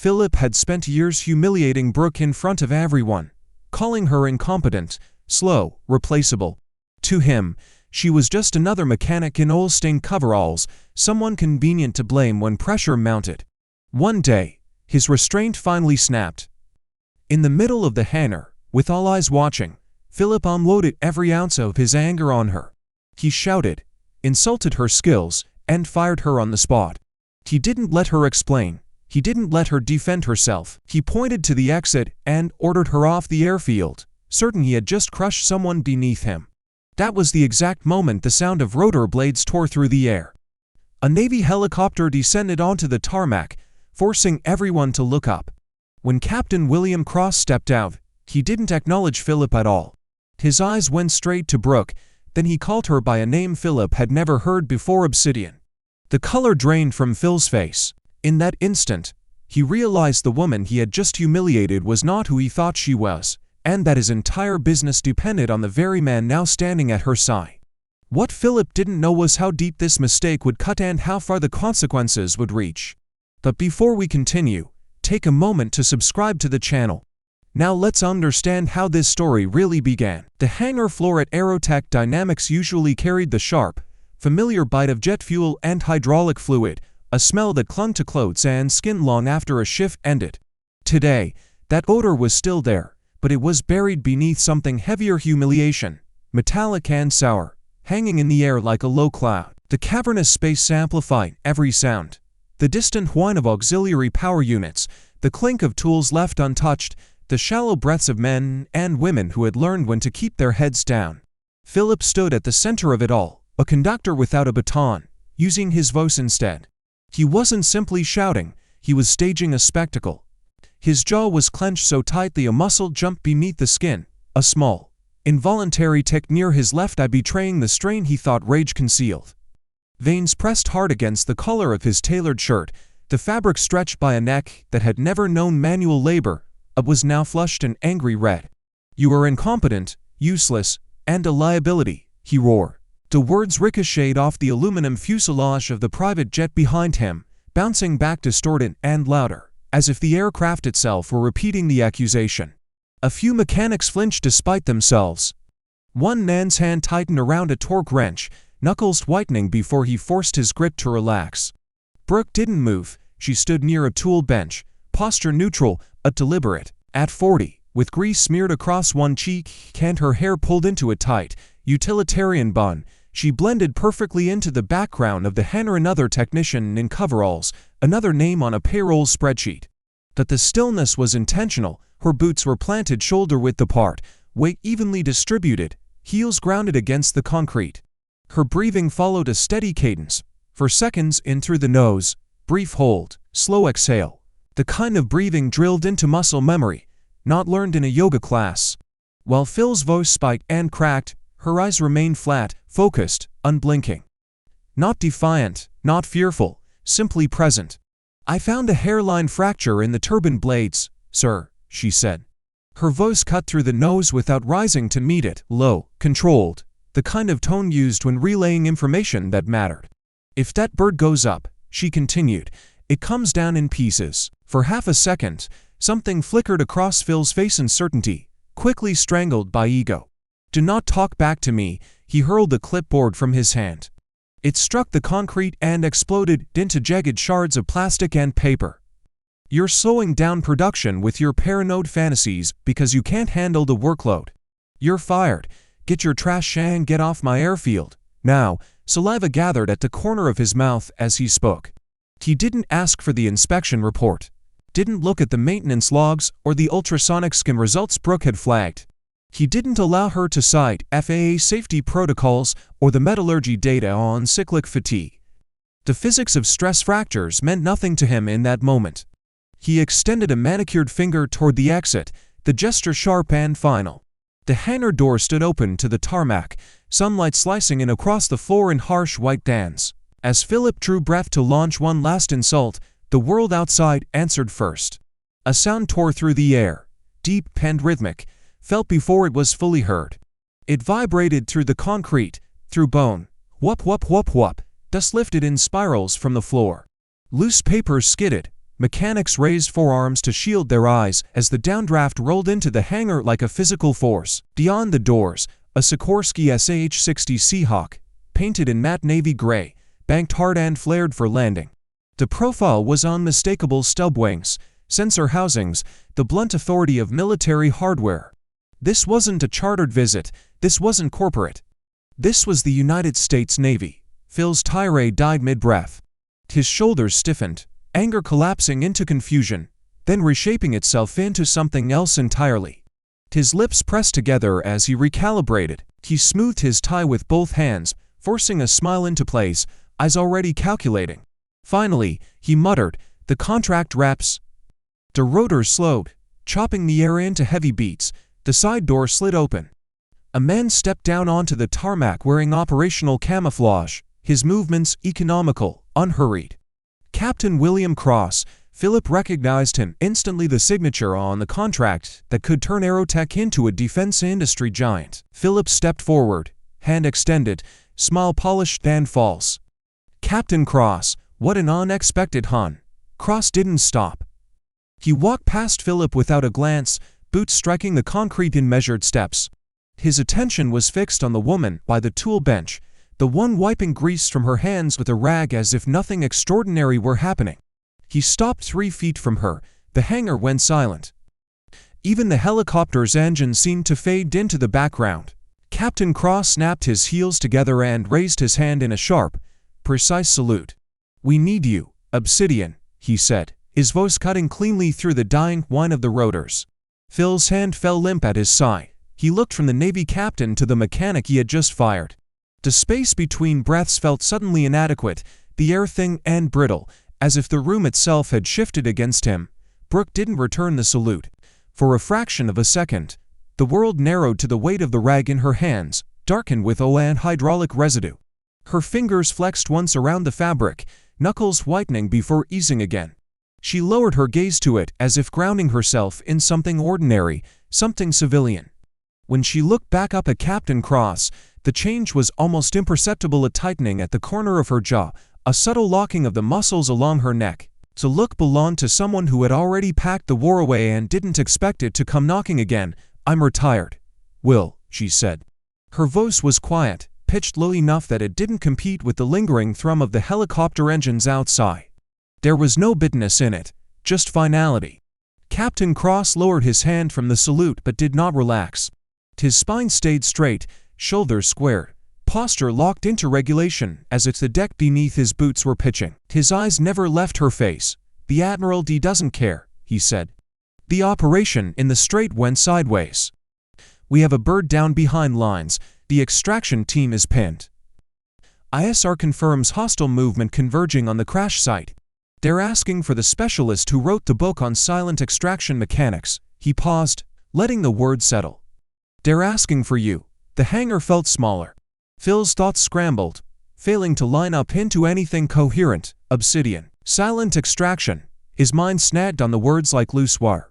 Philip had spent years humiliating Brooke in front of everyone, calling her incompetent, slow, replaceable. To him, she was just another mechanic in oil-stained coveralls, someone convenient to blame when pressure mounted. One day, his restraint finally snapped. In the middle of the hangar, with all eyes watching, Philip unloaded every ounce of his anger on her. He shouted, insulted her skills, and fired her on the spot. He didn't let her explain. He didn't let her defend herself. He pointed to the exit and ordered her off the airfield, certain he had just crushed someone beneath him. That was the exact moment the sound of rotor blades tore through the air. A Navy helicopter descended onto the tarmac, forcing everyone to look up. When Captain William Cross stepped out, he didn't acknowledge Philip at all. His eyes went straight to Brooke, then he called her by a name Philip had never heard before: Obsidian. The color drained from Phil's face. In that instant, he realized the woman he had just humiliated was not who he thought she was, and that his entire business depended on the very man now standing at her side. What Philip didn't know was how deep this mistake would cut and how far the consequences would reach. But before we continue, take a moment to subscribe to the channel. Now let's understand how this story really began. The hangar floor at Aerotech Dynamics usually carried the sharp, familiar bite of jet fuel and hydraulic fluid, a smell that clung to clothes and skin long after a shift ended. Today, that odor was still there, but it was buried beneath something heavier: humiliation, metallic and sour, hanging in the air like a low cloud. The cavernous space amplified every sound. The distant whine of auxiliary power units, the clink of tools left untouched, the shallow breaths of men and women who had learned when to keep their heads down. Philip stood at the center of it all, a conductor without a baton, using his voice instead. He wasn't simply shouting, he was staging a spectacle. His jaw was clenched so tightly a muscle jumped beneath the skin, a small, involuntary tick near his left eye betraying the strain he thought rage concealed. Veins pressed hard against the collar of his tailored shirt, the fabric stretched by a neck that had never known manual labor, was now flushed an angry red. "You are incompetent, useless, and a liability," he roared. The words ricocheted off the aluminum fuselage of the private jet behind him, bouncing back distorted and louder, as if the aircraft itself were repeating the accusation. A few mechanics flinched despite themselves. One man's hand tightened around a torque wrench, knuckles whitening before he forced his grip to relax. Brooke didn't move. She stood near a tool bench, posture neutral, deliberate. At 40, with grease smeared across one cheek and her hair pulled into a tight, utilitarian bun, she blended perfectly into the background of the hangar. Another technician in coveralls, another name on a payroll spreadsheet. That the stillness was intentional. Her boots were planted shoulder-width apart, weight evenly distributed, heels grounded against the concrete. Her breathing followed a steady cadence. For seconds in through the nose, brief hold, slow exhale. The kind of breathing drilled into muscle memory, not learned in a yoga class. While Phil's voice spiked and cracked, her eyes remained flat, focused, unblinking. Not defiant, not fearful, simply present. "I found a hairline fracture in the turbine blades, sir," she said. Her voice cut through the nose without rising to meet it, low, controlled, the kind of tone used when relaying information that mattered. "If that bird goes up," she continued, "it comes down in pieces." For half a second, something flickered across Phil's face: uncertainty, quickly strangled by ego. "Do not talk back to me," he hurled the clipboard from his hand. It struck the concrete and exploded into jagged shards of plastic and paper. "You're slowing down production with your paranoid fantasies because you can't handle the workload. You're fired. Get your trash and get off my airfield, now." Saliva gathered at the corner of his mouth as he spoke. He didn't ask for the inspection report, didn't look at the maintenance logs or the ultrasonic skim results Brooke had flagged. He didn't allow her to cite FAA safety protocols or the metallurgy data on cyclic fatigue. The physics of stress fractures meant nothing to him in that moment. He extended a manicured finger toward the exit, the gesture sharp and final. The hangar door stood open to the tarmac, sunlight slicing in across the floor in harsh white bands. As Philip drew breath to launch one last insult, the world outside answered first. A sound tore through the air, deep and rhythmic, felt before it was fully heard. It vibrated through the concrete, through bone. Whoop whoop whoop whoop. Dust lifted in spirals from the floor. Loose paper skidded, Mechanics raised forearms to shield their eyes as the downdraft rolled into the hangar like a physical force. Beyond the doors, a Sikorsky SH-60 Seahawk, painted in matte navy gray, banked hard and flared for landing. The profile was unmistakable: stub wings, sensor housings, the blunt authority of military hardware. This wasn't a chartered visit, this wasn't corporate. This was the United States Navy. Phil's tirade died mid-breath. His shoulders stiffened, anger collapsing into confusion, then reshaping itself into something else entirely. His lips pressed together as he recalibrated. He smoothed his tie with both hands, forcing a smile into place, eyes already calculating. Finally, he muttered, "The contract wraps." The rotors slowed, chopping the air into heavy beats. The side door slid open. A man stepped down onto the tarmac wearing operational camouflage, his movements economical, unhurried. Captain William Cross. Philip recognized him instantly, the signature on the contract that could turn Aerotech into a defense industry giant. Philip stepped forward, hand extended, smile polished and false. "Captain Cross, what an unexpected hun." Cross didn't stop. He walked past Philip without a glance, boots striking the concrete in measured steps. His attention was fixed on the woman by the tool bench, the one wiping grease from her hands with a rag as if nothing extraordinary were happening. He stopped 3 feet from her. The hangar went silent. Even the helicopter's engine seemed to fade into the background. Captain Cross snapped his heels together and raised his hand in a sharp, precise salute. "We need you, Obsidian," he said, his voice cutting cleanly through the dying whine of the rotors. Phil's hand fell limp at his side. He looked from the Navy captain to the mechanic he had just fired. The space between breaths felt suddenly inadequate, the air thin and brittle, as if the room itself had shifted against him. Brooke didn't return the salute. For a fraction of a second, the world narrowed to the weight of the rag in her hands, darkened with oil and hydraulic residue. Her fingers flexed once around the fabric, knuckles whitening before easing again. She lowered her gaze to it as if grounding herself in something ordinary, something civilian. When she looked back up at Captain Cross, the change was almost imperceptible: a tightening at the corner of her jaw, a subtle locking of the muscles along her neck. The look belonged to someone who had already packed the war away and didn't expect it to come knocking again. "I'm retired, Will," she said. Her voice was quiet, pitched low enough that it didn't compete with the lingering thrum of the helicopter engines outside. There was no bitterness in it, just finality. Captain Cross lowered his hand from the salute but did not relax. His spine stayed straight, shoulders squared, posture locked into regulation as if the deck beneath his boots were pitching. His eyes never left her face. "The Admiralty doesn't care," he said. "The operation in the strait went sideways. We have a bird down behind lines. The extraction team is pinned. ISR confirms hostile movement converging on the crash site. They're asking for the specialist who wrote the book on silent extraction mechanics." He paused, letting the word settle. "They're asking for you." The hangar felt smaller. Phil's thoughts scrambled, failing to line up into anything coherent. Obsidian. Silent extraction. His mind snagged on the words like loose wire.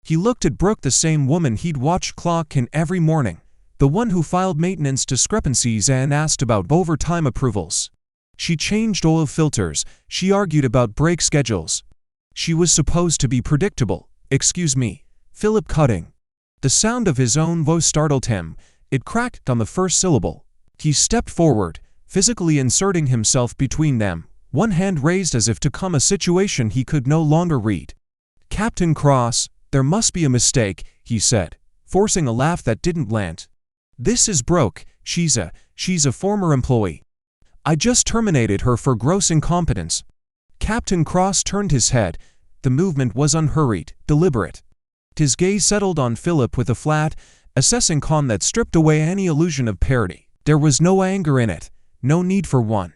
He looked at Brooke, the same woman he'd watched clock in every morning, the one who filed maintenance discrepancies and asked about overtime approvals. She changed oil filters, she argued about brake schedules. She was supposed to be predictable. "Excuse me." Philip cutting. The sound of his own voice startled him. It cracked on the first syllable. He stepped forward, physically inserting himself between them, one hand raised as if to calm a situation he could no longer read. "Captain Cross, there must be a mistake," he said, forcing a laugh that didn't land. "This is Brooke. She's a former employee. I just terminated her for gross incompetence." Captain Cross turned his head. The movement was unhurried, deliberate. His gaze settled on Philip with a flat, assessing calm that stripped away any illusion of parody. There was no anger in it, no need for one.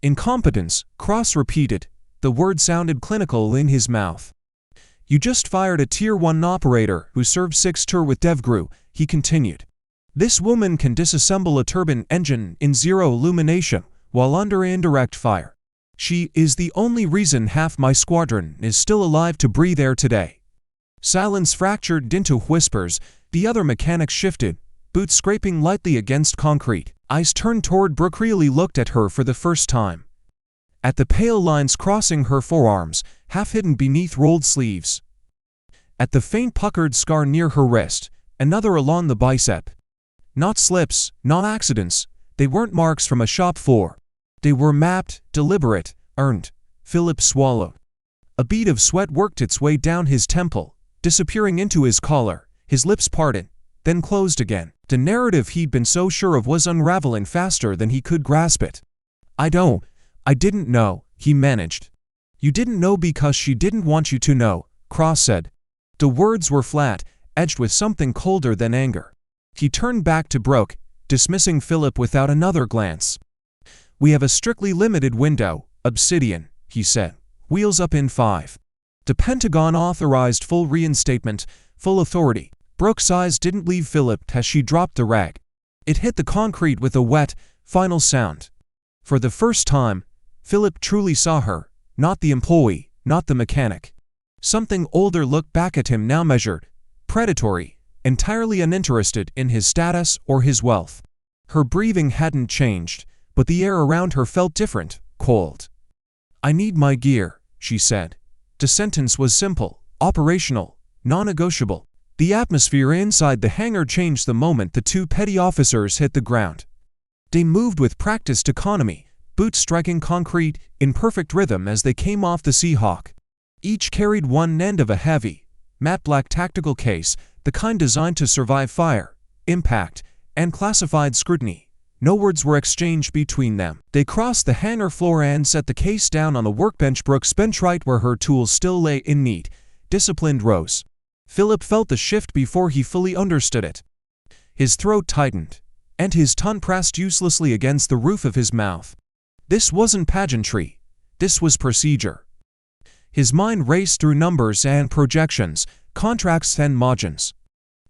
"Incompetence," Cross repeated. The word sounded clinical in his mouth. "You just fired a Tier 1 operator who served 6 tour with DevGru," he continued. "This woman can disassemble a turbine engine in zero illumination while under indirect fire. She is the only reason half my squadron is still alive to breathe air today." Silence fractured into whispers. The other mechanics shifted, boots scraping lightly against concrete. Eyes turned toward Brooke. Really looked at her for the first time. At the pale lines crossing her forearms, half hidden beneath rolled sleeves. At the faint puckered scar near her wrist, another along the bicep. Not slips, not accidents. They weren't marks from a shop floor. They were mapped, deliberate, earned. Philip swallowed. A bead of sweat worked its way down his temple, disappearing into his collar. His lips parted, then closed again. The narrative he'd been so sure of was unraveling faster than he could grasp it. I didn't know, he managed. You didn't know because she didn't want you to know, Cross said. The words were flat, edged with something colder than anger. He turned back to Brooke, dismissing Philip without another glance. We have a strictly limited window, Obsidian, he said. Wheels up in 5. The Pentagon authorized full reinstatement, full authority. Brooke's eyes didn't leave Philip as she dropped the rag. It hit the concrete with a wet, final sound. For the first time, Philip truly saw her, not the employee, not the mechanic. Something older looked back at him now, measured, predatory, entirely uninterested in his status or his wealth. Her breathing hadn't changed, but the air around her felt different, cold. I need my gear, she said. The sentence was simple, operational, non-negotiable. The atmosphere inside the hangar changed the moment the two petty officers hit the ground. They moved with practiced economy, boots striking concrete in perfect rhythm as they came off the Seahawk. Each carried one end of a heavy, matte black tactical case, the kind designed to survive fire, impact, and classified scrutiny. No words were exchanged between them. They crossed the hangar floor and set the case down on the workbench Brooke's bench right where her tools still lay in neat, disciplined rows. Philip felt the shift before he fully understood it. His throat tightened, and his tongue pressed uselessly against the roof of his mouth. This wasn't pageantry. This was procedure. His mind raced through numbers and projections, contracts and margins.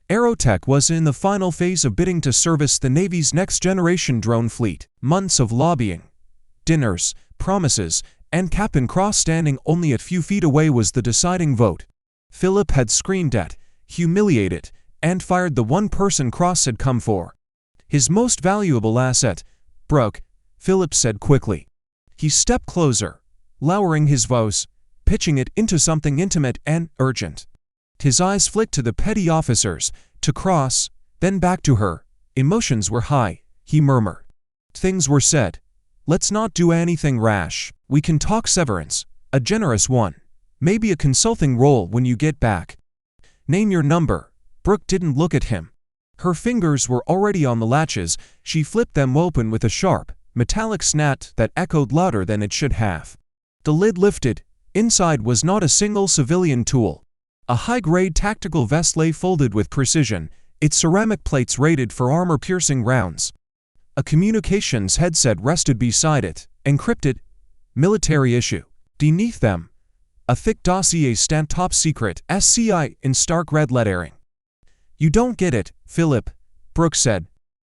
Aerotech was in the final phase of bidding to service the Navy's next-generation drone fleet. Months of lobbying, dinners, promises, and Captain Cross standing only a few feet away was the deciding vote. Philip had screamed at, humiliated, and fired the one person Cross had come for. His most valuable asset, Brooke, Philip said quickly. He stepped closer, lowering his voice, pitching it into something intimate and urgent. His eyes flicked to the petty officers, to Cross, then back to her. Emotions were high, he murmured. Things were said. Let's not do anything rash. We can talk severance, a generous one. Maybe a consulting role when you get back. Name your number. Brooke didn't look at him. Her fingers were already on the latches. She flipped them open with a sharp, metallic snap that echoed louder than it should have. The lid lifted. Inside was not a single civilian tool. A high-grade tactical vest lay folded with precision, its ceramic plates rated for armor-piercing rounds. A communications headset rested beside it, encrypted, military issue. Beneath them, a thick dossier stamped top secret, SCI, in stark red lettering. You don't get it, Philip, Brooke said.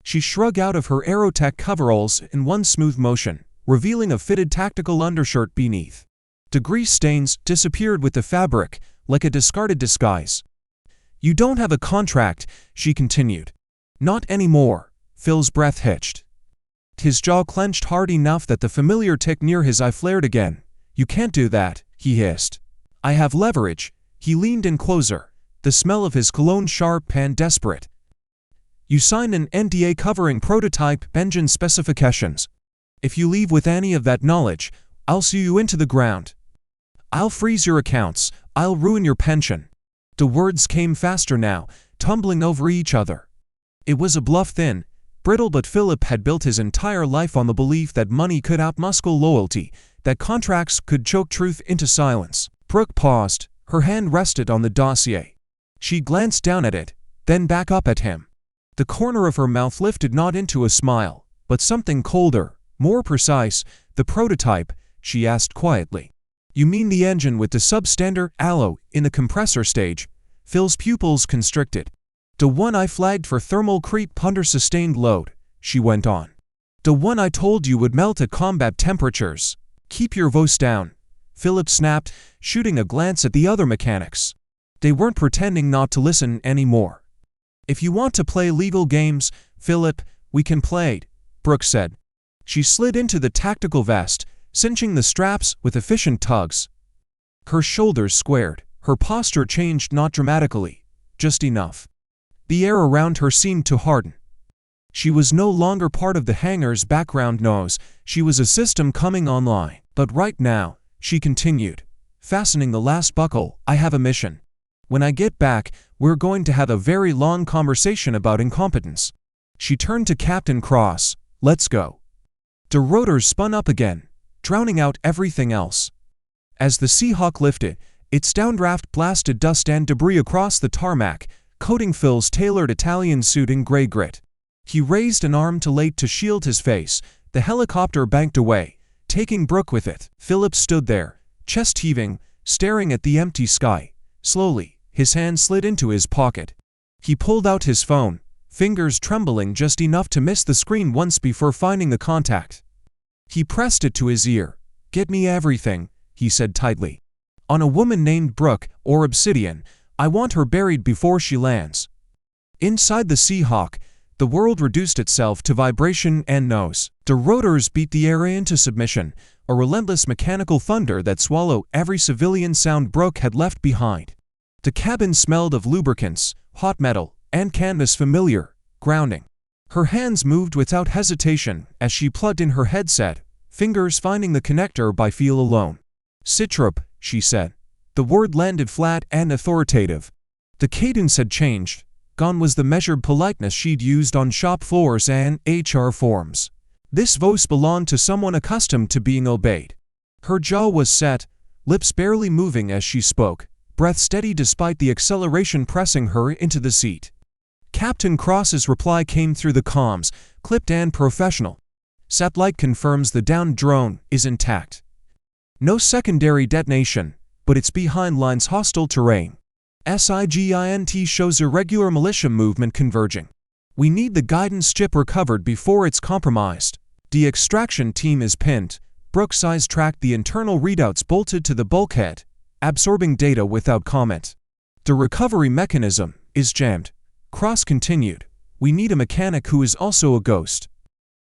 She shrugged out of her Aerotech coveralls in one smooth motion, revealing a fitted tactical undershirt beneath. The grease stains disappeared with the fabric, like a discarded disguise. You don't have a contract, she continued. Not anymore, Phil's breath hitched. His jaw clenched hard enough that the familiar tick near his eye flared again. You can't do that, he hissed. I have leverage. He leaned in closer, the smell of his cologne sharp and desperate. You signed an NDA covering prototype engine specifications. If you leave with any of that knowledge, I'll sue you into the ground. I'll freeze your accounts. I'll ruin your pension. The words came faster now, tumbling over each other. It was a bluff thin, brittle, but Philip had built his entire life on the belief that money could outmuscle loyalty, that contracts could choke truth into silence. Brooke paused. Her hand rested on the dossier. She glanced down at it, then back up at him. The corner of her mouth lifted not into a smile, but something colder, more precise. The prototype, she asked quietly. You mean the engine with the substandard alloy in the compressor stage? Phil's pupils constricted. The one I flagged for thermal creep under sustained load, she went on. The one I told you would melt at combat temperatures. Keep your voice down, Philip snapped, shooting a glance at the other mechanics. They weren't pretending not to listen anymore. If you want to play legal games, Philip, we can play, Brooke said. She slid into the tactical vest, cinching the straps with efficient tugs. Her shoulders squared, her posture changed not dramatically, just enough. The air around her seemed to harden. She was no longer part of the hangar's background noise, she was a system coming online. But right now, she continued, fastening the last buckle, I have a mission. When I get back, we're going to have a very long conversation about incompetence. She turned to Captain Cross. Let's go. The rotors spun up again, drowning out everything else. As the Seahawk lifted, its downdraft blasted dust and debris across the tarmac, coating Phil's tailored Italian suit in gray grit. He raised an arm too late to shield his face. The helicopter banked away, taking Brooke with it. Philip stood there, chest heaving, staring at the empty sky. Slowly, his hand slid into his pocket. He pulled out his phone, fingers trembling just enough to miss the screen once before finding the contact. He pressed it to his ear. Get me everything, he said tightly. On a woman named Brooke, or Obsidian, I want her buried before she lands. Inside the Seahawk, the world reduced itself to vibration and noise. The rotors beat the air into submission, a relentless mechanical thunder that swallowed every civilian sound Brooke had left behind. The cabin smelled of lubricants, hot metal, and canvas, familiar, grounding. Her hands moved without hesitation as she plugged in her headset, fingers finding the connector by feel alone. Citrop, she said. The word landed flat and authoritative. The cadence had changed. Gone was the measured politeness she'd used on shop floors and HR forms. This voice belonged to someone accustomed to being obeyed. Her jaw was set, lips barely moving as she spoke, breath steady despite the acceleration pressing her into the seat. Captain Cross's reply came through the comms, clipped and professional. Satellite confirms the downed drone is intact. No secondary detonation, but it's behind lines hostile terrain. SIGINT shows irregular militia movement converging. We need the guidance chip recovered before it's compromised. The extraction team is pinned. Brooke's eyes tracked the internal readouts bolted to the bulkhead, absorbing data without comment. The recovery mechanism is jammed. Cross continued. We need a mechanic who is also a ghost.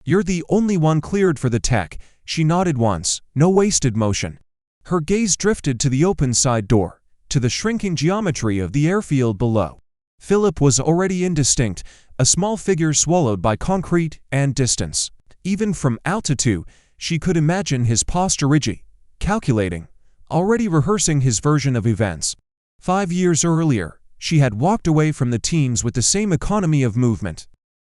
You're the only one cleared for the tech. She nodded once, no wasted motion. Her gaze drifted to the open side door, to the shrinking geometry of the airfield below. Philip was already indistinct, a small figure swallowed by concrete and distance. Even from altitude, she could imagine his posture rigid, calculating, already rehearsing his version of events. 5 years earlier, she had walked away from the teams with the same economy of movement.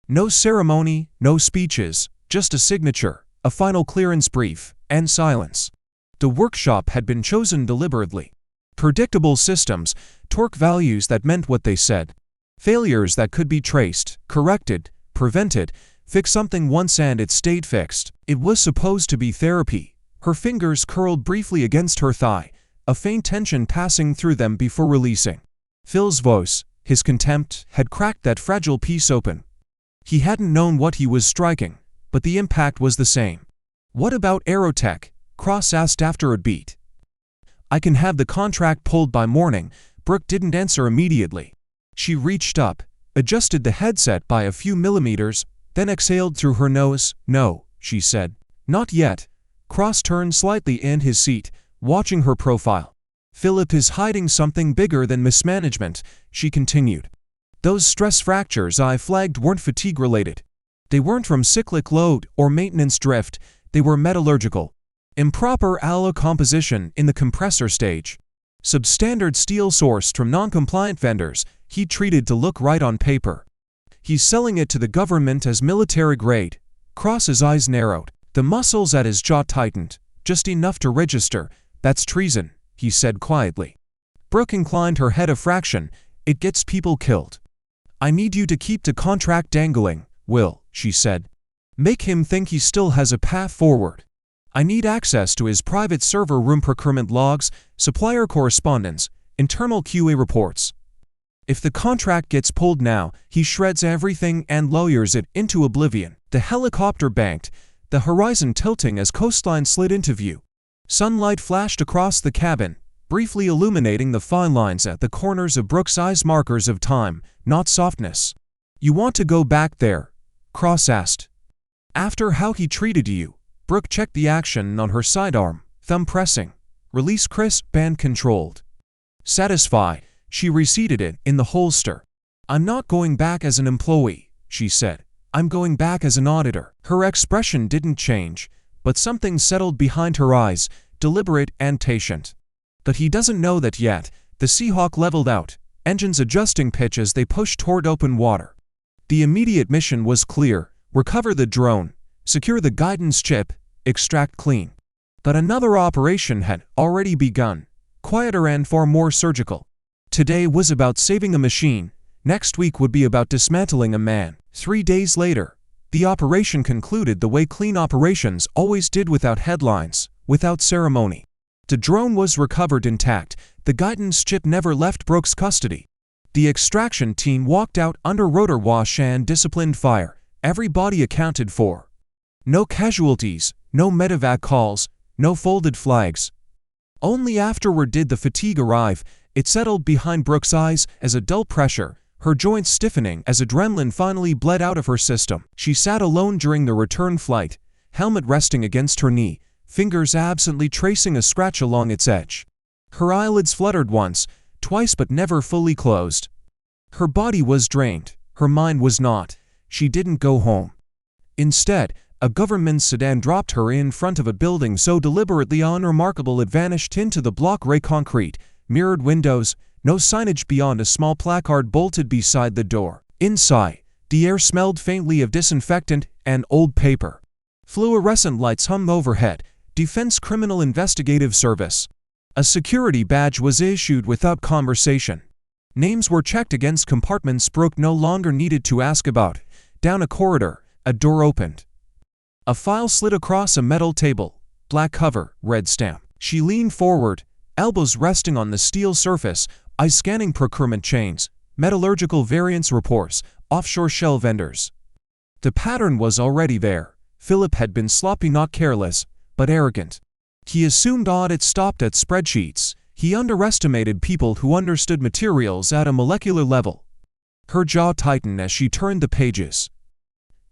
No ceremony, no speeches, just a signature, a final clearance brief, and silence. The workshop had been chosen deliberately. Predictable systems, torque values that meant what they said. Failures that could be traced, corrected, prevented, fix something once and it stayed fixed. It was supposed to be therapy. Her fingers curled briefly against her thigh, a faint tension passing through them before releasing. Phil's voice, his contempt, had cracked that fragile piece open. He hadn't known what he was striking, but the impact was the same. What about Aerotech? Cross asked after a beat. I can have the contract pulled by morning. Brooke didn't answer immediately. She reached up, adjusted the headset by a few millimeters, then exhaled through her nose. No, she said. Not yet. Cross turned slightly in his seat, watching her profile. Philip is hiding something bigger than mismanagement, she continued. Those stress fractures I flagged weren't fatigue-related. They weren't from cyclic load or maintenance drift, they were metallurgical. Improper alloy composition in the compressor stage. Substandard steel sourced from non-compliant vendors, heat treated to look right on paper. He's selling it to the government as military grade. Cross's eyes narrowed. The muscles at his jaw tightened, just enough to register. That's treason, he said quietly. Brooke inclined her head a fraction. It gets people killed. I need you to keep the contract dangling, Will, she said. Make him think he still has a path forward. I need access to his private server room procurement logs, supplier correspondence, internal QA reports. If the contract gets pulled now, he shreds everything and lawyers it into oblivion. The helicopter banked, the horizon tilting as coastline slid into view. Sunlight flashed across the cabin, briefly illuminating the fine lines at the corners of Brooke's eyes, markers of time, not softness. You want to go back there? Cross asked. After how he treated you? Brooke checked the action on her sidearm, thumb pressing. Release crisp, band-controlled. Satisfied, she reseated it in the holster. "I'm not going back as an employee," she said. "I'm going back as an auditor." Her expression didn't change, but something settled behind her eyes, deliberate and patient. "But he doesn't know that yet." The Seahawk leveled out, engines adjusting pitch as they pushed toward open water. The immediate mission was clear: recover the drone, secure the guidance chip, extract clean. But another operation had already begun, quieter and far more surgical. Today was about saving a machine, next week would be about dismantling a man. 3 days later, the operation concluded the way clean operations always did, without headlines, without ceremony. The drone was recovered intact, the guidance chip never left Brooks' custody. The extraction team walked out under rotor wash and disciplined fire, every body accounted for. No casualties, no medevac calls, no folded flags. Only afterward did the fatigue arrive. It settled behind Brooks' eyes as a dull pressure, her joints stiffening as adrenaline finally bled out of her system. She sat alone during the return flight, helmet resting against her knee, fingers absently tracing a scratch along its edge. Her eyelids fluttered once, twice, but never fully closed. Her body was drained, her mind was not. She didn't go home. Instead, a government sedan dropped her in front of a building so deliberately unremarkable it vanished into the block gray concrete, mirrored windows, no signage beyond a small placard bolted beside the door. Inside, the air smelled faintly of disinfectant and old paper. Fluorescent lights hung overhead. Defense Criminal Investigative Service. A security badge was issued without conversation. Names were checked against compartments Brooke no longer needed to ask about. Down a corridor, a door opened. A file slid across a metal table, black cover, red stamp. She leaned forward, elbows resting on the steel surface, eyes scanning procurement chains, metallurgical variance reports, offshore shell vendors. The pattern was already there. Philip had been sloppy, not careless, but arrogant. He assumed audits stopped at spreadsheets. He underestimated people who understood materials at a molecular level. Her jaw tightened as she turned the pages.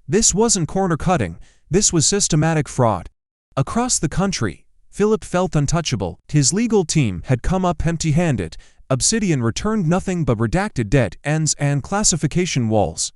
This wasn't corner-cutting, this was systematic fraud. Across the country, Philip felt untouchable. His legal team had come up empty-handed. Obsidian returned nothing but redacted dead ends and classification walls.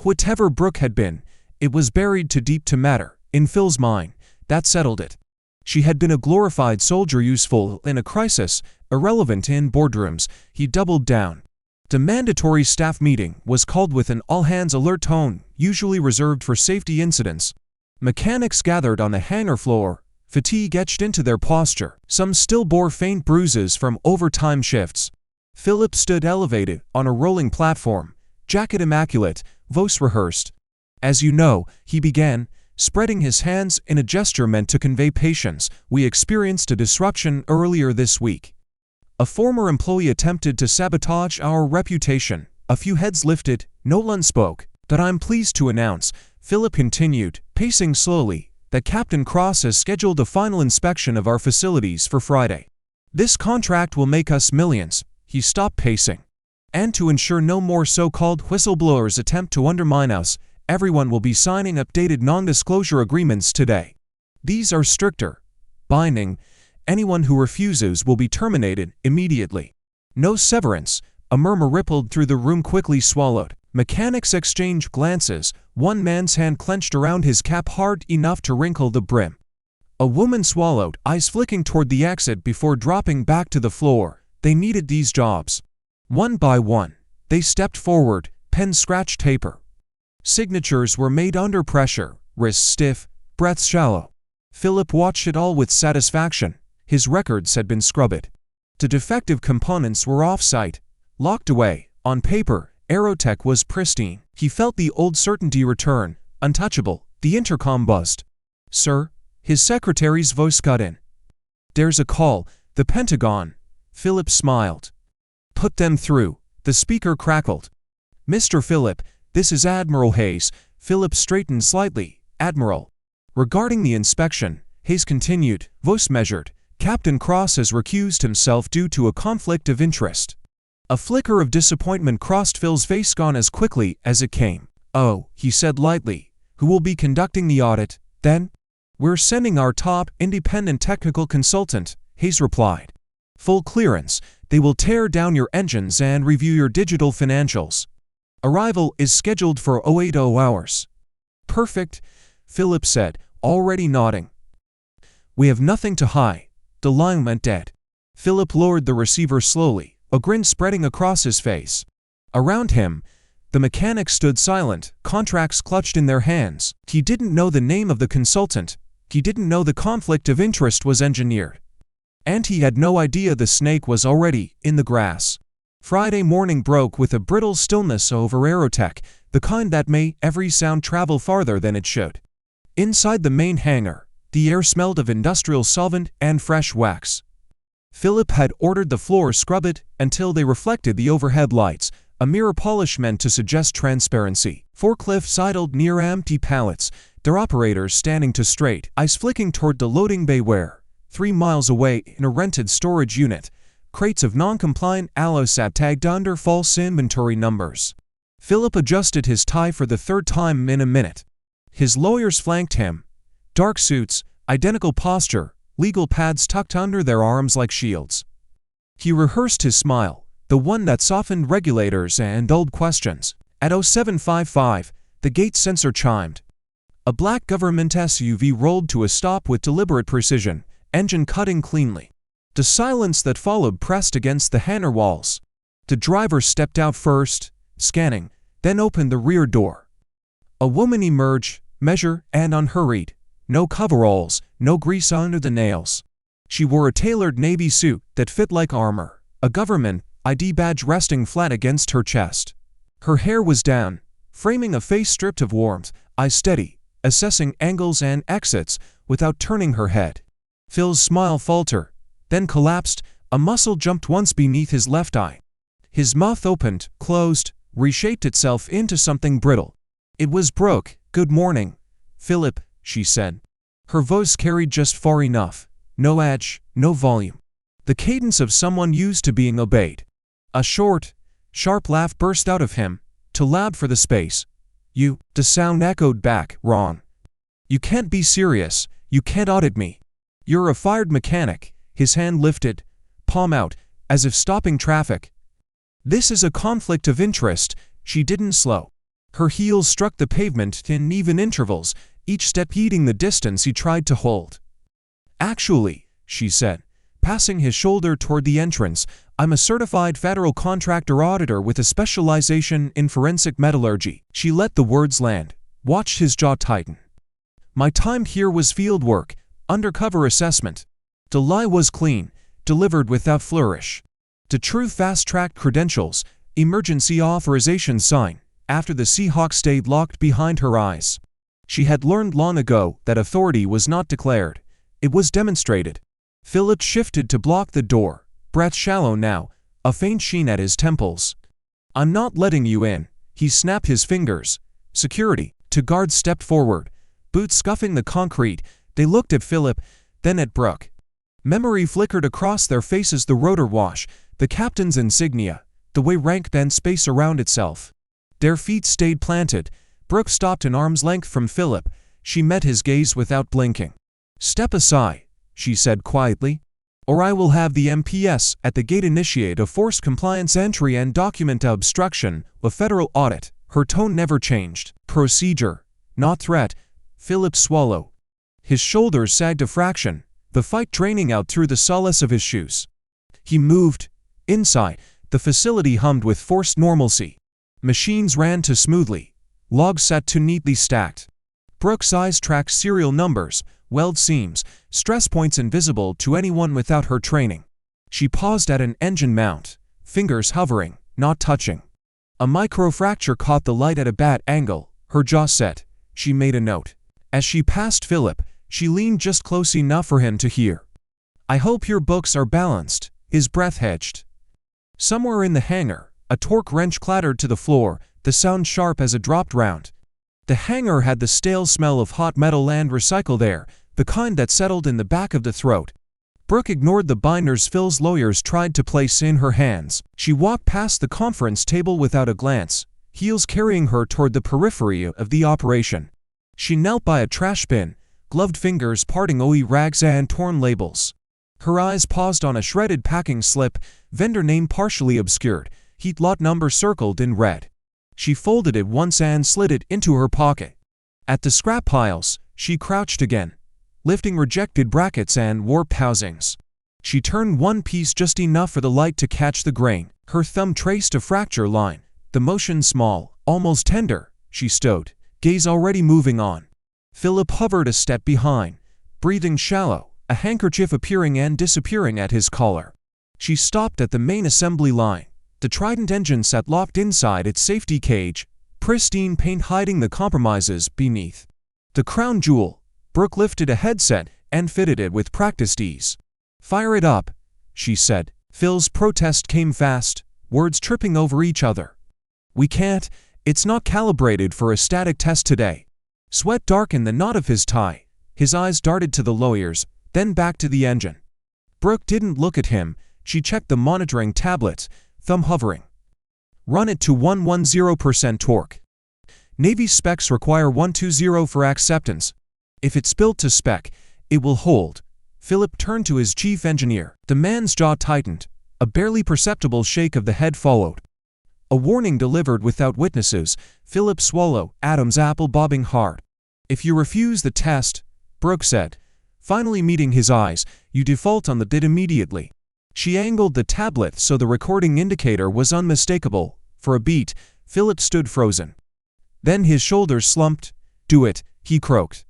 Whatever Brooke had been, it was buried too deep to matter. In Phil's mind, that settled it. She had been a glorified soldier, useful in a crisis, irrelevant in boardrooms. He doubled down. The mandatory staff meeting was called with an all-hands-alert tone, usually reserved for safety incidents. Mechanics gathered on the hangar floor, fatigue etched into their posture. Some still bore faint bruises from overtime shifts. Philip stood elevated on a rolling platform, jacket immaculate, voice rehearsed. "As you know," he began, spreading his hands in a gesture meant to convey patience, "we experienced a disruption earlier this week. A former employee attempted to sabotage our reputation." A few heads lifted, no one spoke. "But I'm pleased to announce," Philip continued, pacing slowly, "that Captain Cross has scheduled a final inspection of our facilities for Friday. This contract will make us millions." He stopped pacing. "And to ensure no more so-called whistleblowers attempt to undermine us, everyone will be signing updated non-disclosure agreements today. These are stricter, binding. Anyone who refuses will be terminated immediately. No severance." A murmur rippled through the room, quickly swallowed. Mechanics exchanged glances. One man's hand clenched around his cap hard enough to wrinkle the brim. A woman swallowed, eyes flicking toward the exit before dropping back to the floor. They needed these jobs. One by one, they stepped forward, pen scratched paper. Signatures were made under pressure, wrists stiff, breaths shallow. Philip watched it all with satisfaction. His records had been scrubbed. The defective components were off-site, locked away. On paper, Aerotech was pristine. He felt the old certainty return, untouchable. The intercom buzzed. "Sir?" His secretary's voice cut in. "There's a call. The Pentagon." Philip smiled. "Put them through." The speaker crackled. "Mr. Philip, this is Admiral Hayes." Philip straightened slightly. "Admiral." Regarding the inspection, Hayes continued, voice measured, "Captain Cross has recused himself due to a conflict of interest." A flicker of disappointment crossed Phil's face, gone as quickly as it came. "Oh," he said lightly. "Who will be conducting the audit, then?" "We're sending our top independent technical consultant," Hayes replied. Full clearance. They will tear down your engines and review your digital financials. Arrival is scheduled for 080 hours. Perfect, Philip said, already nodding. We have nothing to hide. The line went dead. Philip lowered the receiver slowly, a grin spreading across his face. Around him, the mechanics stood silent, contracts clutched in their hands. He didn't know the name of the consultant. He didn't know the conflict of interest was engineered. And he had no idea the snake was already in the grass. Friday morning broke with a brittle stillness over aerotech, the kind that made every sound travel farther than it should. Inside the main hangar, the air smelled of industrial solvent and fresh wax. Philip had ordered the floors scrubbed until they reflected the overhead lights, a mirror polish meant to suggest transparency. Forklifts idled near empty pallets, their operators standing to straight, eyes flicking toward the loading bay where, 3 miles away in a rented storage unit, crates of non-compliant alloy sat tagged under false inventory numbers. Philip adjusted his tie for the third time in a minute. His lawyers flanked him. Dark suits, identical posture, legal pads tucked under their arms like shields. He rehearsed his smile, the one that softened regulators and dulled questions. At 0755, the gate sensor chimed. A black government SUV rolled to a stop with deliberate precision, engine cutting cleanly. The silence that followed pressed against the hangar walls. The driver stepped out first, scanning, then opened the rear door. A woman emerged, measured and unhurried. No coveralls, no grease under the nails. She wore a tailored navy suit that fit like armor, a government ID badge resting flat against her chest. Her hair was down, framing a face stripped of warmth, eyes steady, assessing angles and exits without turning her head. Phil's smile faltered, then collapsed, a muscle jumped once beneath his left eye. His mouth opened, closed, reshaped itself into something brittle. It was Brooke. Good morning, Philip, she said. Her voice carried just far enough. No edge, no volume. The cadence of someone used to being obeyed. A short, sharp laugh burst out of him, too loud for the space. You, the sound echoed back, Ron. You can't be serious, you can't audit me. You're a fired mechanic, his hand lifted, palm out, as if stopping traffic. This is a conflict of interest, she didn't slow. Her heels struck the pavement in even intervals, each step eating the distance he tried to hold. Actually, she said, passing his shoulder toward the entrance, I'm a certified federal contractor auditor with a specialization in forensic metallurgy. She let the words land, watched his jaw tighten. My time here was field work, undercover assessment. The lie was clean, delivered without flourish. The true fast-tracked credentials, emergency authorization sign, after the Seahawk stayed locked behind her eyes. She had learned long ago that authority was not declared, it was demonstrated. Philip shifted to block the door, breath shallow now, a faint sheen at his temples. I'm not letting you in, he snapped his fingers. Security. Two guards stepped forward, boots scuffing the concrete. They looked at Philip, then at Brooke. Memory flickered across their faces, the rotor wash, the captain's insignia, the way rank bent space around itself. Their feet stayed planted. Brooke stopped an arm's length from Philip. She met his gaze without blinking. Step aside, she said quietly, or I will have the MPS at the gate initiate a forced compliance entry and document obstruction, a federal audit. Her tone never changed. Procedure, not threat. Philip swallowed. His shoulders sagged a fraction, the fight draining out through the solace of his shoes. He moved. Inside, the facility hummed with forced normalcy. Machines ran too smoothly. Logs sat too neatly stacked. Brooke's eyes tracked serial numbers, weld seams, stress points invisible to anyone without her training. She paused at an engine mount, fingers hovering, not touching. A microfracture caught the light at a bad angle, her jaw set. She made a note. As she passed Philip, she leaned just close enough for him to hear. I hope your books are balanced, his breath hedged. Somewhere in the hangar, a torque wrench clattered to the floor, the sound sharp as a dropped round. The hangar had the stale smell of hot metal and recycled air, the kind that settled in the back of the throat. Brooke ignored the binders Phil's lawyers tried to place in her hands. She walked past the conference table without a glance, heels carrying her toward the periphery of the operation. She knelt by a trash bin, gloved fingers parting OE rags and torn labels. Her eyes paused on a shredded packing slip, vendor name partially obscured, heat lot number circled in red. She folded it once and slid it into her pocket. At the scrap piles, she crouched again, lifting rejected brackets and warped housings. She turned one piece just enough for the light to catch the grain. Her thumb traced a fracture line, the motion small, almost tender. She stowed, gaze already moving on. Philip hovered a step behind, breathing shallow, a handkerchief appearing and disappearing at his collar. She stopped at the main assembly line. The Trident engine sat locked inside its safety cage, pristine paint hiding the compromises beneath. The crown jewel, Brooke lifted a headset and fitted it with practiced ease. "Fire it up," she said. Phil's protest came fast, words tripping over each other. "We can't, it's not calibrated for a static test today." Sweat darkened the knot of his tie. His eyes darted to the lawyers, then back to the engine. Brooke didn't look at him. She checked the monitoring tablets, thumb hovering. "Run it to 110% torque. Navy specs require 120 for acceptance. If it's built to spec, it will hold." Philip turned to his chief engineer. The man's jaw tightened. A barely perceptible shake of the head followed. A warning delivered without witnesses. Philip swallowed, Adam's apple bobbing hard. "If you refuse the test," Brooke said, finally meeting his eyes, "you default on the DIT immediately." She angled the tablet so the recording indicator was unmistakable. For a beat, Philip stood frozen. Then his shoulders slumped. "Do it," he croaked.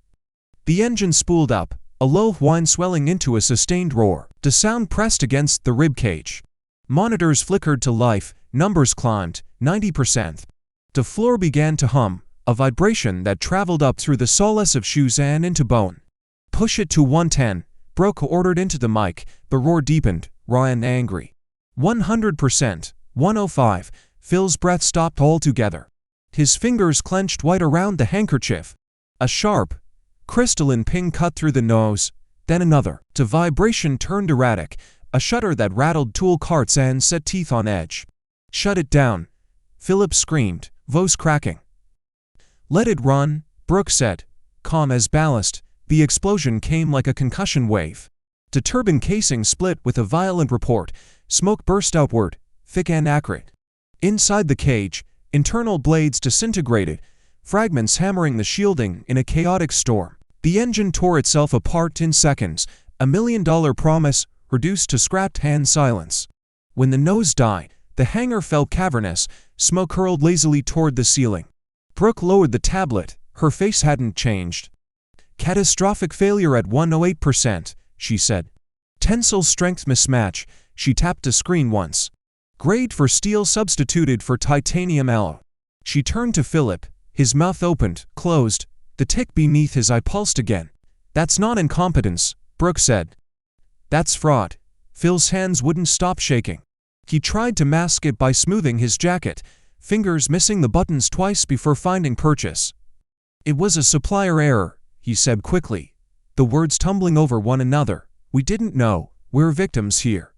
The engine spooled up, a low whine swelling into a sustained roar. The sound pressed against the rib cage. Monitors flickered to life, numbers climbed, 90%. The floor began to hum, a vibration that traveled up through the solace of shoes and into bone. "Push it to 110, Brooke ordered into the mic. The roar deepened, raw and angry. 100%, 105, Phil's breath stopped altogether. His fingers clenched white around the handkerchief. A sharp, crystalline ping cut through the nose, then another. The vibration turned erratic, a shudder that rattled tool carts and set teeth on edge. "Shut it down," Philip screamed, voice cracking. "Let it run," Brooke said, calm as ballast. The explosion came like a concussion wave. The turbine casing split with a violent report. Smoke burst outward, thick and acrid. Inside the cage, internal blades disintegrated, fragments hammering the shielding in a chaotic storm. The engine tore itself apart in seconds, $1 million promise reduced to scrapped hand silence. When the nose died, the hangar felt cavernous, smoke hurled lazily toward the ceiling. Brooke lowered the tablet, her face hadn't changed. "Catastrophic failure at 108%, she said. "Tensile strength mismatch," she tapped the screen once. "Grade for steel substituted for titanium alloy." She turned to Philip, his mouth opened, closed, the tick beneath his eye pulsed again. "That's not incompetence," Brooke said. "That's fraud." Phil's hands wouldn't stop shaking. He tried to mask it by smoothing his jacket, fingers missing the buttons twice before finding purchase. "It was a supplier error," he said quickly, the words tumbling over one another. "We didn't know, we're victims here."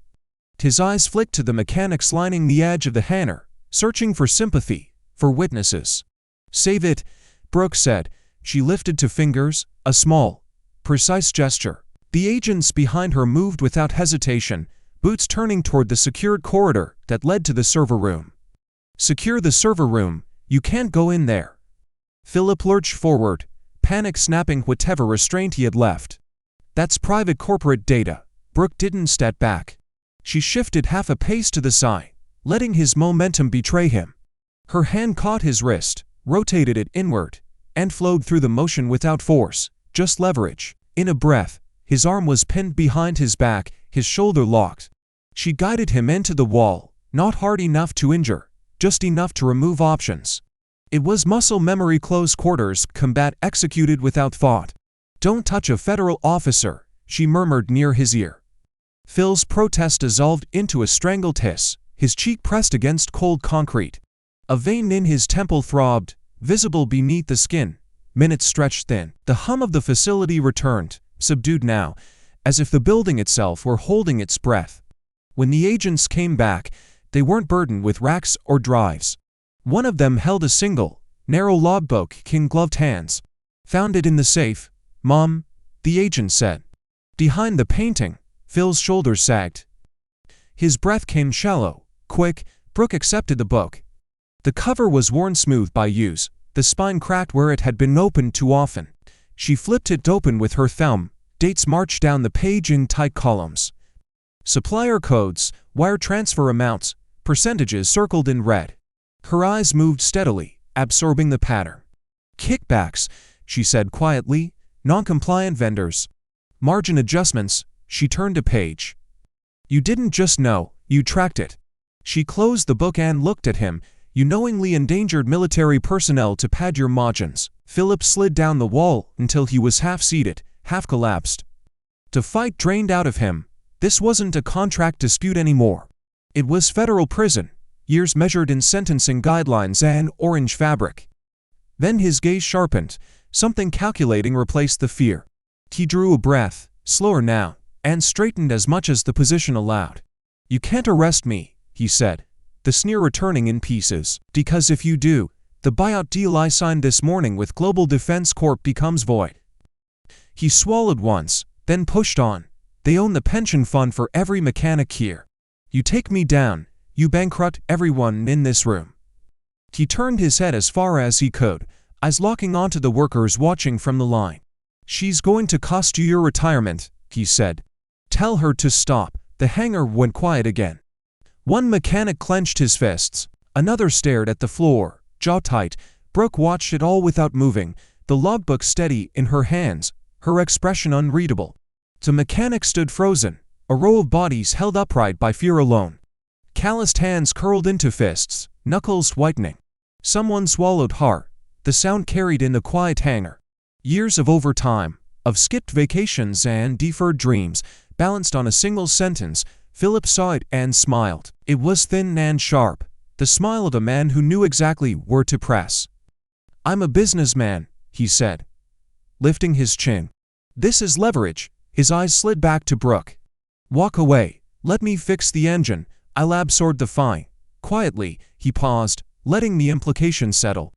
His eyes flicked to the mechanics lining the edge of the hangar, searching for sympathy, for witnesses. "Save it," Brooke said. She lifted two fingers, a small, precise gesture. The agents behind her moved without hesitation, boots turning toward the secured corridor that led to the server room. "Secure the server room, you can't go in there." Philip lurched forward, panic snapping whatever restraint he had left. "That's private corporate data." Brooke didn't step back. She shifted half a pace to the side, letting his momentum betray him. Her hand caught his wrist, rotated it inward, and flowed through the motion without force, just leverage. In a breath, his arm was pinned behind his back, his shoulder locked. She guided him into the wall, not hard enough to injure, just enough to remove options. It was muscle memory, close quarters, combat executed without thought. "Don't touch a federal officer," she murmured near his ear. Phil's protest dissolved into a strangled hiss, his cheek pressed against cold concrete. A vein in his temple throbbed, visible beneath the skin. Minutes stretched thin. The hum of the facility returned, subdued now, as if the building itself were holding its breath. When the agents came back, they weren't burdened with racks or drives. One of them held a single, narrow logbook in gloved hands. "Found it in the safe, Mom," the agent said. Behind the painting, Phil's shoulders sagged. His breath came shallow, quick. Brooke accepted the book. The cover was worn smooth by use, the spine cracked where it had been opened too often. She flipped it open with her thumb. Dates marched down the page in tight columns. Supplier codes, wire transfer amounts, percentages circled in red. Her eyes moved steadily, absorbing the pattern. Kickbacks, she said quietly, non-compliant vendors. Margin adjustments, she turned a page. You didn't just know, you tracked it. She closed the book and looked at him. You knowingly endangered military personnel to pad your margins. Philip slid down the wall until he was half-seated, half-collapsed. The fight drained out of him. This wasn't a contract dispute anymore. It was federal prison, years measured in sentencing guidelines and orange fabric. Then his gaze sharpened. Something calculating replaced the fear. He drew a breath, slower now, and straightened as much as the position allowed. You can't arrest me, he said, the sneer returning in pieces. Because if you do, the buyout deal I signed this morning with Global Defense Corp becomes void. He swallowed once, then pushed on. They own the pension fund for every mechanic here. You take me down, you bankrupt everyone in this room. He turned his head as far as he could, eyes locking onto the workers watching from the line. She's going to cost you your retirement, he said. Tell her to stop. The hangar went quiet again. One mechanic clenched his fists. Another stared at the floor, jaw tight. Brooke watched it all without moving, the logbook steady in her hands, her expression unreadable. The mechanic stood frozen, a row of bodies held upright by fear alone. Calloused hands curled into fists, knuckles whitening. Someone swallowed hard. The sound carried in the quiet hangar. Years of overtime, of skipped vacations and deferred dreams, balanced on a single sentence. Philip saw it and smiled. It was thin and sharp, the smile of a man who knew exactly where to press. I'm a businessman, he said, lifting his chin. This is leverage. His eyes slid back to Brooke. Walk away. Let me fix the engine. I'll absorb the fine. Quietly, he paused, letting the implication settle.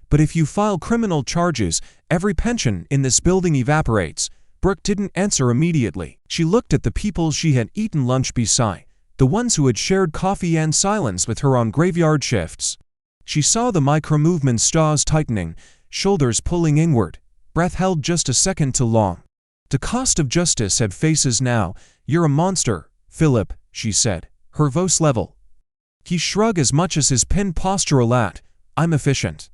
But if you file criminal charges, every pension in this building evaporates. Brooke didn't answer immediately. She looked at the people she had eaten lunch beside, the ones who had shared coffee and silence with her on graveyard shifts. She saw the micro-movements, jaws tightening, shoulders pulling inward, breath held just a second too long. The cost of justice had faces now. You're a monster, Philip, she said, her voice level. He shrugged as much as his pinned posture allowed. I'm efficient.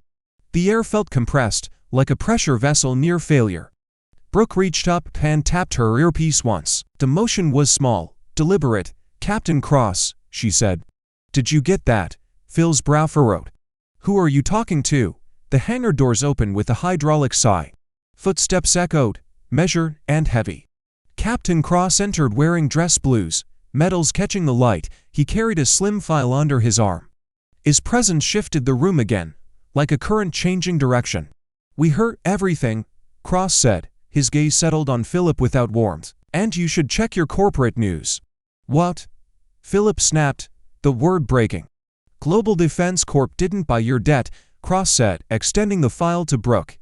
The air felt compressed, like a pressure vessel near failure. Brooke reached up and tapped her earpiece once. The motion was small, deliberate. Captain Cross, she said. Did you get that? Phil's brow furrowed. Who are you talking to? The hangar doors opened with a hydraulic sigh. Footsteps echoed, measured and heavy. Captain Cross entered wearing dress blues, metals catching the light. He carried a slim file under his arm. His presence shifted the room again, like a current changing direction. We heard everything, Cross said. His gaze settled on Philip without warmth. And you should check your corporate news. What? Philip snapped, the word breaking. Global Defense Corp didn't buy your debt, Cross said, extending the file to Brooke.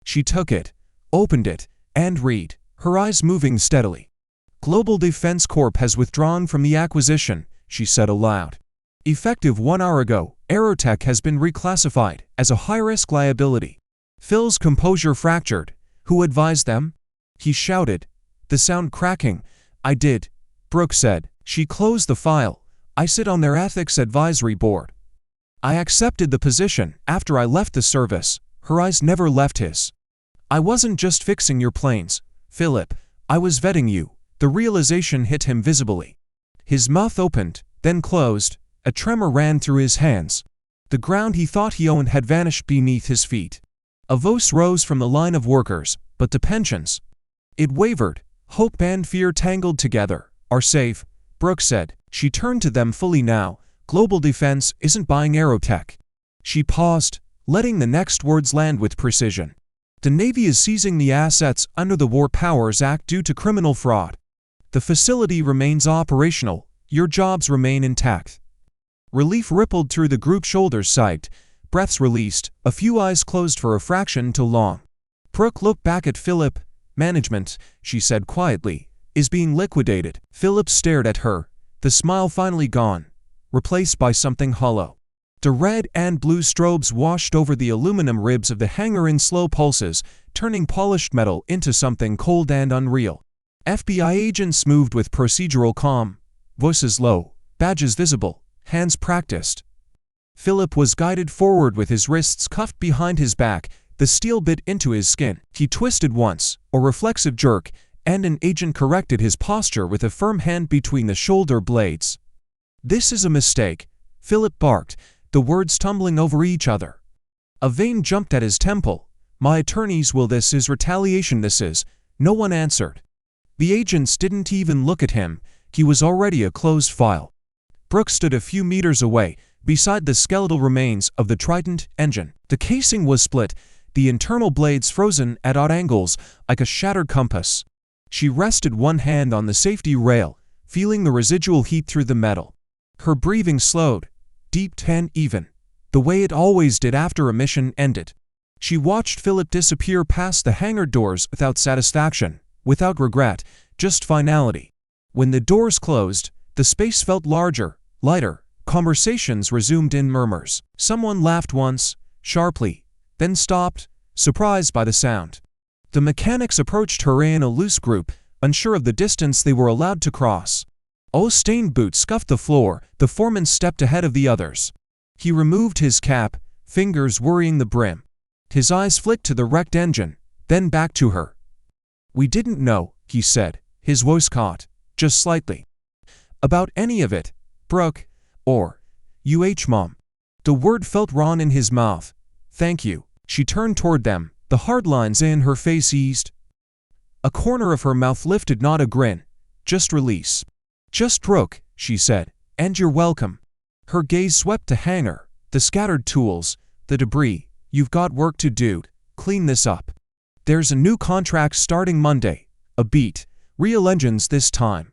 She took it, opened it, and read, her eyes moving steadily. Global Defense Corp has withdrawn from the acquisition, she said aloud. Effective 1 hour ago, Aerotech has been reclassified as a high-risk liability. Phil's composure fractured. Who advised them? He shouted, the sound cracking. I did, Brooke said. She closed the file. I sit on their ethics advisory board. I accepted the position after I left the service. Her eyes never left his. I wasn't just fixing your planes, Philip. I was vetting you. The realization hit him visibly. His mouth opened, then closed. A tremor ran through his hands. The ground he thought he owned had vanished beneath his feet. A voice rose from the line of workers, but the pensions. It wavered. Hope and fear tangled together. Are safe, Brooke said. She turned to them fully now. Global Defense isn't buying Aerotech. She paused, letting the next words land with precision. The Navy is seizing the assets under the War Powers Act due to criminal fraud. The facility remains operational. Your jobs remain intact. Relief rippled through the group's shoulders sagged. Breaths released, a few eyes closed for a fraction too long. Brooke looked back at Philip. Management, she said quietly, is being liquidated. Philip stared at her, the smile finally gone, replaced by something hollow. The red and blue strobes washed over the aluminum ribs of the hangar in slow pulses, turning polished metal into something cold and unreal. FBI agents moved with procedural calm, voices low, badges visible, hands practiced. Philip was guided forward with his wrists cuffed behind his back, the steel bit into his skin. He twisted once, a reflexive jerk, and an agent corrected his posture with a firm hand between the shoulder blades. "This is a mistake," Philip barked, the words tumbling over each other. A vein jumped at his temple. "My attorneys will. This is retaliation. This is." No one answered. The agents didn't even look at him. He was already a closed file. Brooke stood a few meters away, beside the skeletal remains of the Trident engine. The casing was split, the internal blades frozen at odd angles, like a shattered compass. She rested one hand on the safety rail, feeling the residual heat through the metal. Her breathing slowed, deep and even, the way it always did after a mission ended. She watched Philip disappear past the hangar doors without satisfaction, without regret, just finality. When the doors closed, the space felt larger, lighter. Conversations resumed in murmurs. Someone laughed once, sharply, then stopped, surprised by the sound. The mechanics approached her in a loose group, unsure of the distance they were allowed to cross. Stained boots scuffed the floor. The foreman stepped ahead of the others. He removed his cap, fingers worrying the brim. His eyes flicked to the wrecked engine, then back to her. "We didn't know," he said, his voice caught, just slightly. "About any of it, Brooke. Or, Mom." The word felt raw in his mouth. "Thank you." She turned toward them, the hard lines in her face eased. A corner of her mouth lifted, not a grin, just release. "Just Brooke," she said, "and you're welcome." Her gaze swept the hangar, the scattered tools, the debris. "You've got work to do. Clean this up. There's a new contract starting Monday. A beat. Real engines this time."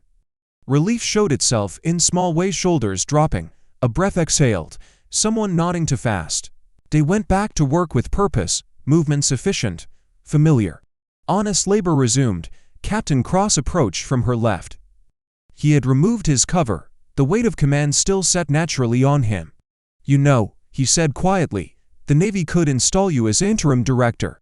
Relief showed itself in small ways, shoulders dropping, a breath exhaled, someone nodding too fast. They went back to work with purpose, movement sufficient, familiar. Honest labor resumed. Captain Cross approached from her left. He had removed his cover, the weight of command still set naturally on him. "You know," he said quietly, "the Navy could install you as interim director.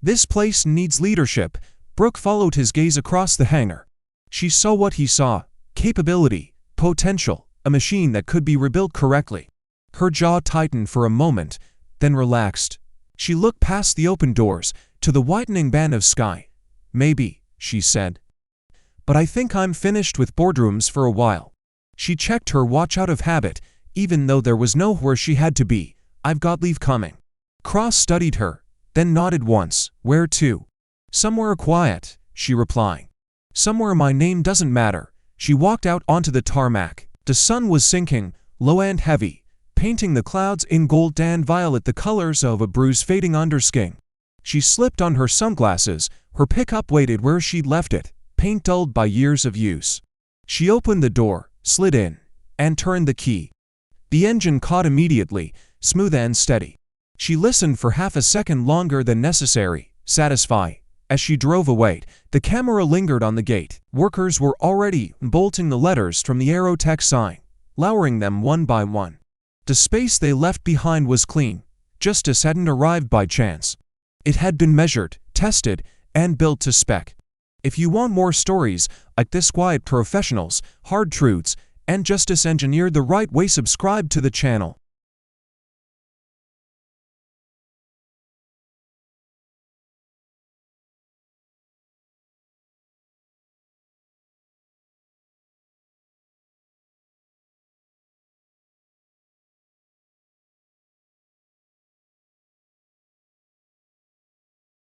This place needs leadership." Brooke followed his gaze across the hangar. She saw what he saw. Capability, potential, a machine that could be rebuilt correctly. Her jaw tightened for a moment, then relaxed. She looked past the open doors, to the widening band of sky. "Maybe," she said. "But I think I'm finished with boardrooms for a while." She checked her watch out of habit, even though there was nowhere she had to be. "I've got leave coming." Cross studied her, then nodded once. "Where to?" "Somewhere quiet," she replied. "Somewhere my name doesn't matter." She walked out onto the tarmac. The sun was sinking, low and heavy, painting the clouds in gold and violet, the colors of a bruise fading under skin. She slipped on her sunglasses. Her pickup waited where she'd left it, paint dulled by years of use. She opened the door, slid in, and turned the key. The engine caught immediately, smooth and steady. She listened for half a second longer than necessary, satisfied. As she drove away, the camera lingered on the gate. Workers were already bolting the letters from the Aerotech sign, lowering them one by one. The space they left behind was clean. Justice hadn't arrived by chance. It had been measured, tested, and built to spec. If you want more stories like this, quiet professionals, hard truths, and justice engineered the right way, subscribe to the channel.